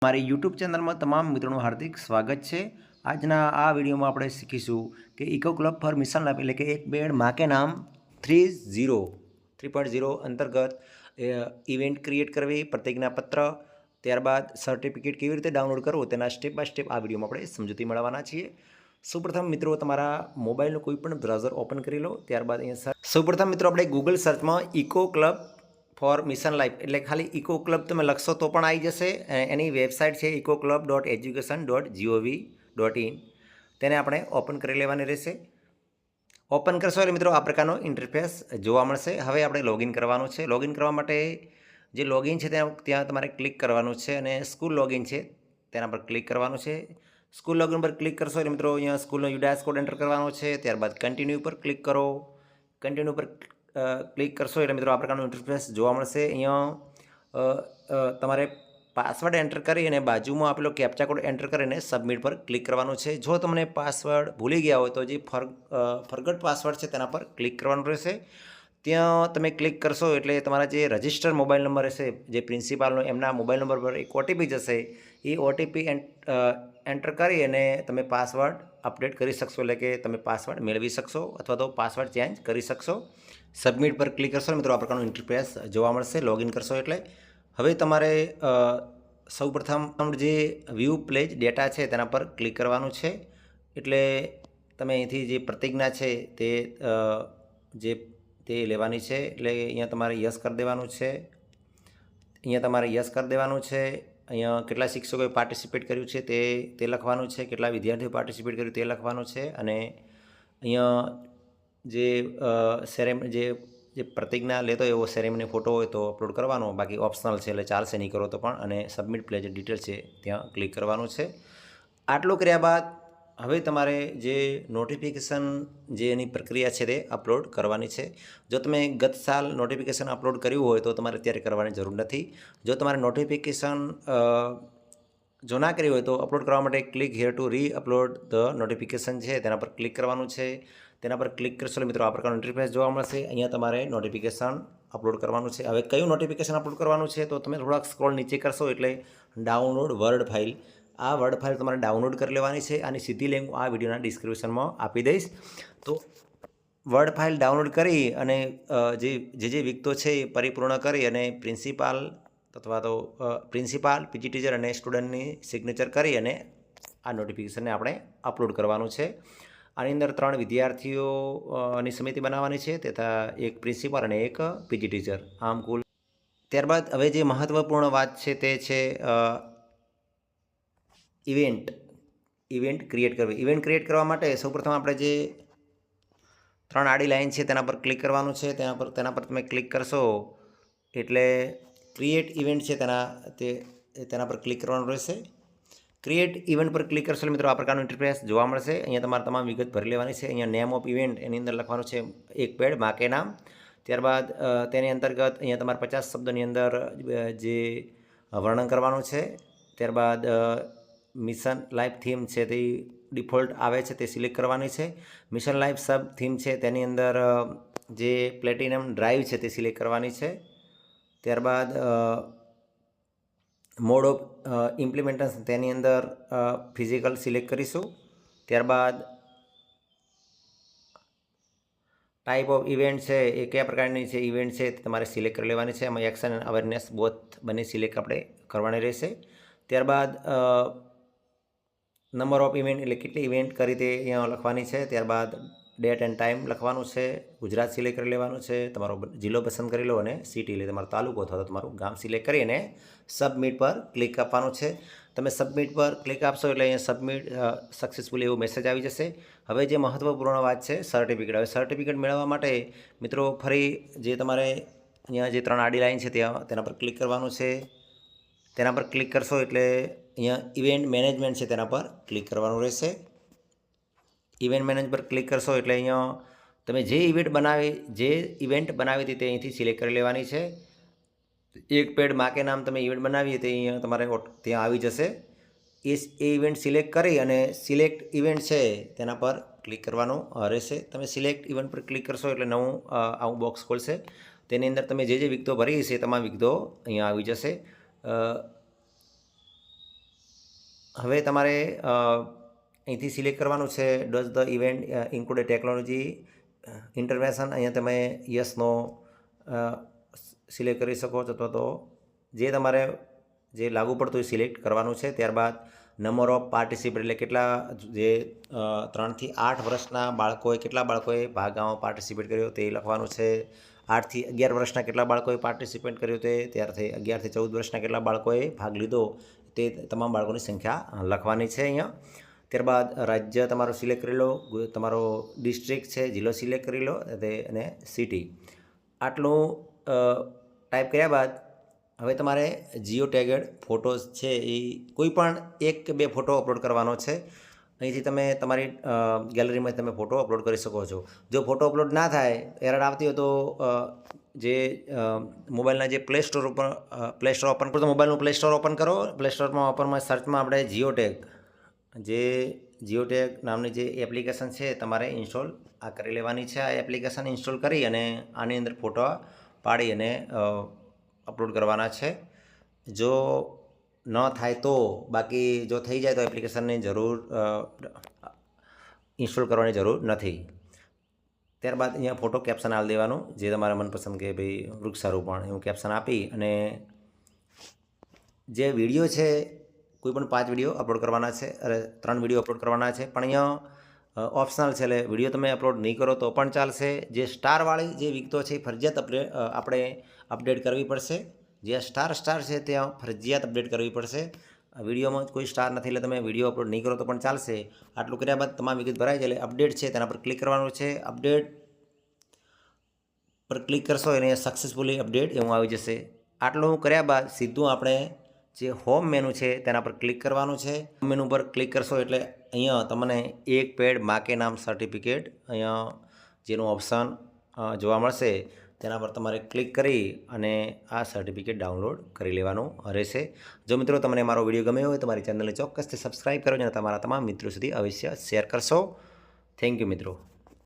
મારી યુટ્યુબ ચેનલમાં તમામ મિત્રોનું હાર્દિક સ્વાગત છે। આજના આ વિડીયોમાં આપણે શીખીશું કે eco club for mission life એટલે કે એક પેડ માં કે નામ 3.0 અંતર્ગત ઇવેન્ટ ક્રિએટ કરવી, પ્રતિજ્ઞાપત્ર, ત્યારબાદ સર્ટિફિકેટ કેવી રીતે ડાઉનલોડ કરવું તેના સ્ટેપ બાય સ્ટેપ આ વિડીયોમાં આપણે સમજૂતી મેળવવાના છીએ। સૌપ્રથમ મિત્રો તમારા મોબાઈલનું કોઈ પણ બ્રાઉઝર ઓપન કરી લો। ત્યારબાદ અહીંયા સૌપ્રથમ મિત્રો આપણે ગૂગલ સર્ચમાં eco club for mission life એટલે ખાલી ઇકો ક્લબ તમે લખશો તો પણ આવી જશે। એની વેબસાઇટ છે eco-club.education.gov.in, તેને આપણે ઓપન કરી લેવાની રહેશે। ઓપન કરશો એટલે મિત્રો આ પ્રકારનો ઇન્ટરફેસ જોવા મળશે। હવે આપણે લોગિન કરવાનું છે। લોગિન કરવા માટે જે લોગિન છે ત્યાં તમારે ક્લિક કરવાનું છે અને સ્કૂલ લોગિન છે તેના પર ક્લિક કરવાનું છે। સ્કૂલ લોગિન પર ક્લિક કરશો એટલે મિત્રો અહીંયા સ્કૂલનો યુડાસ કોડ એન્ટર કરવાનો છે। ત્યારબાદ કન્ટિન્યુ પર ક્લિક કરો। કન્ટિન્યુ પર ક્લિક કરશો એટલે મિત્રો આ પ્રકારનું ઇન્ટરફેસ જોવા મળશે। અહીંયા તમારે પાસવર્ડ એન્ટર કરી અને બાજુમાં આપેલો કેપ્ચા કોડ એન્ટર કરીને સબમિટ પર ક્લિક કરવાનું છે। જો તમને પાસવર્ડ ભૂલી ગયા હોય તો જે ફરગટ પાસવર્ડ છે તેના પર ક્લિક કરવાનું રહેશે। ત્યાં તમે ક્લિક કરશો એટલે તમારા જે રજિસ્ટર્ડ મોબાઈલ નંબર હશે જે પ્રિન્સિપાલનો એમના મોબાઈલ નંબર પર એક ઓટીપી જશે। એ ઓટીપી એન્ટર કરી અને તમે પાસવર્ડ અપડેટ કરી શકશો, એટલે કે તમે પાસવર્ડ મેળવી શકશો અથવા તો પાસવર્ડ ચેન્જ કરી શકશો। સબમિટ પર ક્લિક કરશો મિત્રો આ પ્રકારનું ઇન્ટરફેસ જોવા મળશે લોગિન કરશો એટલે। હવે તમારે સૌપ્રથમ જે વ્યૂ પ્લેજ ડેટા છે તેના પર ક્લિક કરવાનું છે। એટલે તમે અહીંથી જે પ્રતિજ્ઞા છે તે લેવાની છે। એટલે અહીંયા તમારે યસ કરી દેવાનું છે। અહીંયા કેટલા શિક્ષકોએ પાર્ટિસિપેટ કર્યું છે તે લખવાનું છે, કેટલા વિદ્યાર્થીઓ પાર્ટિસિપેટ કર્યું તે લખવાનું છે। અને અહીંયા જે પ્રતિજ્ઞા લેતો એવો સેરેમની ફોટો હોય તો અપલોડ કરવાનો, બાકી ઓપ્શનલ છે એટલે ચાલશે નહીં કરો તો પણ। અને સબમિટ પ્લેજ ડિટેલ છે ત્યાં ક્લિક કરવાનું છે। આટલું કર્યા બાદ હવે તમારે જે નોટિફિકેશન જે એની પ્રક્રિયા છે તે અપલોડ કરવાની છે। જો તમે ગત સાલ નોટિફિકેશન અપલોડ કર્યું હોય તો તમારે અત્યારે કરવાની જરૂર નથી। જો તમારે નોટિફિકેશન જો ના કર્યું હોય તો અપલોડ કરવા માટે ક્લિક હિયર ટુ રી અપલોડ ધ નોટિફિકેશન છે તેના પર ક્લિક કરવાનું છે। તેના પર ક્લિક કરશો મિત્રો આ પ્રકારનું ઇન્ટરફેસ જોવા મળશે। અહીંયા તમારે નોટિફિકેશન અપલોડ કરવાનું છે। હવે કયું નોટિફિકેશન અપલોડ કરવાનું છે તો તમે થોડાક સ્ક્રોલ નીચે કરશો એટલે ડાઉનલોડ વર્ડ ફાઇલ, આ વર્ડ ફાઇલ તમારે ડાઉનલોડ કરી લેવાની છે। આની સીધી લિંક આ વિડીયોના ડિસ્ક્રિપ્શનમાં આપી દઈશ। તો વર્ડ ફાઇલ ડાઉનલોડ કરી અને જે વિગતો છે એ પરિપૂર્ણ કરી અને પ્રિન્સિપાલ, પીજી ટીચર અને સ્ટુડન્ટની સિગ્નેચર કરી અને આ નોટિફિકેશનને આપણે અપલોડ કરવાનું છે। આની અંદર 3 વિદ્યાર્થીઓની સમિતિ બનાવવાની છે તથા એક પ્રિન્સિપાલ અને એક પીજી ટીચર, આમ કુલ। ત્યારબાદ હવે જે મહત્ત્વપૂર્ણ વાત છે તે છે ઇવેન્ટ ક્રિએટ કરવી। ઇવેન્ટ ક્રિએટ કરવા માટે સૌપ્રથમ આપણે જે 3 આડી લાઈન છે તેના પર ક્લિક કરવાનું છે। તેના પર તમે ક્લિક કરશો એટલે ક્રિએટ ઇવેન્ટ છે તેના પર ક્લિક કરવાનું રહેશે। ક્રિએટ ઇવેન્ટ પર ક્લિક કરશો મિત્રો આ પ્રકારનું ઇન્ટરફેસ જોવા મળશે। અહીંયા તમારે તમામ વિગત ભરી લેવાની છે। અહીંયા નેમ ઓફ ઇવેન્ટ એની અંદર લખવાનું છે એક પેડ માં કે નામ। ત્યારબાદ તેની અંતર્ગત અહીંયા તમારે 50 શબ્દોની અંદર જે વર્ણન કરવાનું છે। ત્યારબાદ મિશન લાઈફ થીમ છે તે ડિફોલ્ટ આવે છે તે સિલેક્ટ કરવાની છે। મિશન લાઈફ સબ થીમ છે તેની અંદર જે પ્લેટિનમ ડ્રાઈવ છે તે સિલેક્ટ કરવાની છે। ત્યારબાદ મોડ ઓફ ઇમ્પ્લિમેન્ટેશન તેની અંદર ફિઝિકલ સિલેક્ટ કરીશું। ત્યારબાદ ટાઈપ ઓફ ઇવેન્ટ છે એ કયા પ્રકારની છે ઇવેન્ટ છે તે તમારે સિલેક્ટ કરી લેવાની છે। એમાં એક્શન એન્ડ અવેરનેસ બોથ બંને સિલેક્ટ આપણે કરવાની રહેશે। ત્યારબાદ નંબર ઓફ ઇવેન્ટ એટલે કેટલી ઇવેન્ટ કરી તે અહીંયા લખવાની છે। ત્યારબાદ ડેટ એન્ડ ટાઈમ લખવાનું છે। ગુજરાત સિલેક્ટ કરી લેવાનું છે, તમારો જિલ્લો પસંદ કરી લો અને સિટી એટલે તમારો તાલુકો અથવા તો તમારું ગામ સિલેક્ટ કરી અને સબમિટ પર ક્લિક આપવાનું છે। તમે સબમિટ પર ક્લિક આપશો એટલે અહીંયા સબમિટ સક્સેસફુલી એવો મેસેજ આવી જશે। હવે જે મહત્ત્વપૂર્ણ વાત છે સર્ટિફિકેટ। હવે સર્ટિફિકેટ મેળવવા માટે મિત્રો ફરી જે તમારે અહીંયા જે 3 આડી લાઈન છે તેના પર ક્લિક કરવાનું છે। તેના પર ક્લિક કરશો એટલે અહીંયા ઇવેન્ટ મેનેજમેન્ટ છે તેના પર ક્લિક કરવાનું રહેશે। ઇવેન્ટ મેનેજમેન્ટ પર ક્લિક કરશો એટલે અહીંયા તમે જે ઇવેન્ટ બનાવી હતી તે અહીંથી સિલેક્ટ કરી લેવાની છે। એક પેડ માં કે નામ તમે ઇવેન્ટ બનાવી તે અહીંયા તમારે ત્યાં આવી જશે। એ ઇવેન્ટ સિલેક્ટ કરી અને સિલેક્ટ ઇવેન્ટ છે તેના પર ક્લિક કરવાનું રહેશે। તમે સિલેક્ટ ઇવેન્ટ પર ક્લિક કરશો એટલે નવું આવું બોક્સ ખોલશે। તેની અંદર તમે જે વિગતો ભરી છે તમામ વિગતો અહીંયા આવી જશે। હવે તમારે અહીંથી સિલેક્ટ કરવાનું છે does the event include technology intervention. અહીંયા તમે યસનો સિલેક્ટ કરી શકો છો, અથવા તો જે તમારે જે લાગુ પડતું એ સિલેક્ટ કરવાનું છે. ત્યારબાદ નંબર ઓફ પાર્ટિસિપેટ એટલે કેટલા જે 3 થી 8 વર્ષના બાળકોએ કેટલા બાળકોએ ભાગમાં પાર્ટિસિપેટ કર્યો તે લખવાનું છે. 8 થી 11 વર્ષના કેટલા બાળકોએ પાર્ટિસિપેટ કર્યું તે, ત્યારથી 11 થી 14 વર્ષના કેટલા બાળકોએ ભાગ લીધો તે તમામ બાળકોની સંખ્યા લખવાની છે અહીંયા. ત્યારબાદ રાજ્ય તમારો સિલેક્ટ કરી લો, તમારો ડિસ્ટ્રિક્ટ છે જિલ્લો સિલેક્ટ કરી લો અને સિટી. આટલું ટાઈપ કર્યા બાદ હવે તમારે જીઓ ટેગેડ ફોટોઝ છે એ કોઈ પણ 1 કે 2 ફોટો અપલોડ કરવાનો છે. અહીંથી તમે તમારી ગેલેરીમાં તમે ફોટો અપલોડ કરી શકો છો. જો ફોટો અપલોડ ના થાય, એરર આવતી હોય તો જે મોબાઈલના જે પ્લે સ્ટોર ઓપન કરો, તો મોબાઈલનું પ્લે સ્ટોર ઓપન કરો. પ્લે સ્ટોરમાં ઓપનમાં સર્ચમાં આપણે જીઓ ટેગ નામની જે એપ્લિકેશન છે તમારે ઇન્સ્ટોલ કરી લેવાની છે. આ એપ્લિકેશન ઇન્સ્ટોલ કરી અને આની અંદર ફોટો પાડી અને અપલોડ કરવાના છે. જો ન થાય તો, બાકી જો થઈ જાય તો એપ્લિકેશનની જરૂર ઇન્સ્ટોલ કરવાની જરૂર નથી. ત્યારબાદ અહીંયા ફોટો કેપ્શન આપી દેવાનું, જે તમારા મનપસંદ કે ભાઈ વૃક્ષારોપણ એવું કેપ્શન આપી અને જે વિડીયો છે કોઈ પણ 5 વિડીયો અપલોડ કરવાના છે, 3 વિડીયો અપલોડ કરવાના છે. પણ અહીંયા ઓપ્શનલ છે, એટલે વિડીયો તમે અપલોડ નહીં કરો તો પણ ચાલશે. જે સ્ટારવાળી જે વિગતો છે એ ફરજિયાત આપણે અપડેટ કરવી પડશે. જે સ્ટાર છે ત્યાં ફરજિયાત અપડેટ કરવી પડશે. વિડીયોમાં કોઈ સ્ટાર નથી એટલે તમે વિડીયો અપલોડ નહીં કરો તો પણ ચાલશે. આટલું કર્યા બાદ તમામ વિગત ભરાઈ જાય એટલે અપડેટ છે તેના પર ક્લિક કરવાનું છે. અપડેટ પર ક્લિક કરશો એને સક્સેસફુલી અપડેટ એવું આવી જશે. આટલું કર્યા બાદ સીધું આપણે જે હોમ મેનુ છે તેના પર ક્લિક કરવાનું છે. હોમ મેનુ પર ક્લિક કરશો એટલે અહીંયા તમને એક પેડ માં કે નામ સર્ટિફિકેટ અહીંયા જેનું ઓપ્શન જોવા મળશે તેના પર તમારે ક્લિક કરી અને આ સર્ટિફિકેટ ડાઉનલોડ કરી લેવાનું રહેશે. જો મિત્રો તમને મારો વિડીયો ગમ્યો હોય તો મારી ચેનલને ચોક્કસથી સબસ્ક્રાઈબ કરો અને તમારા તમામ મિત્રો સુધી અવશ્ય શેર કરશો. થેન્ક યુ મિત્રો.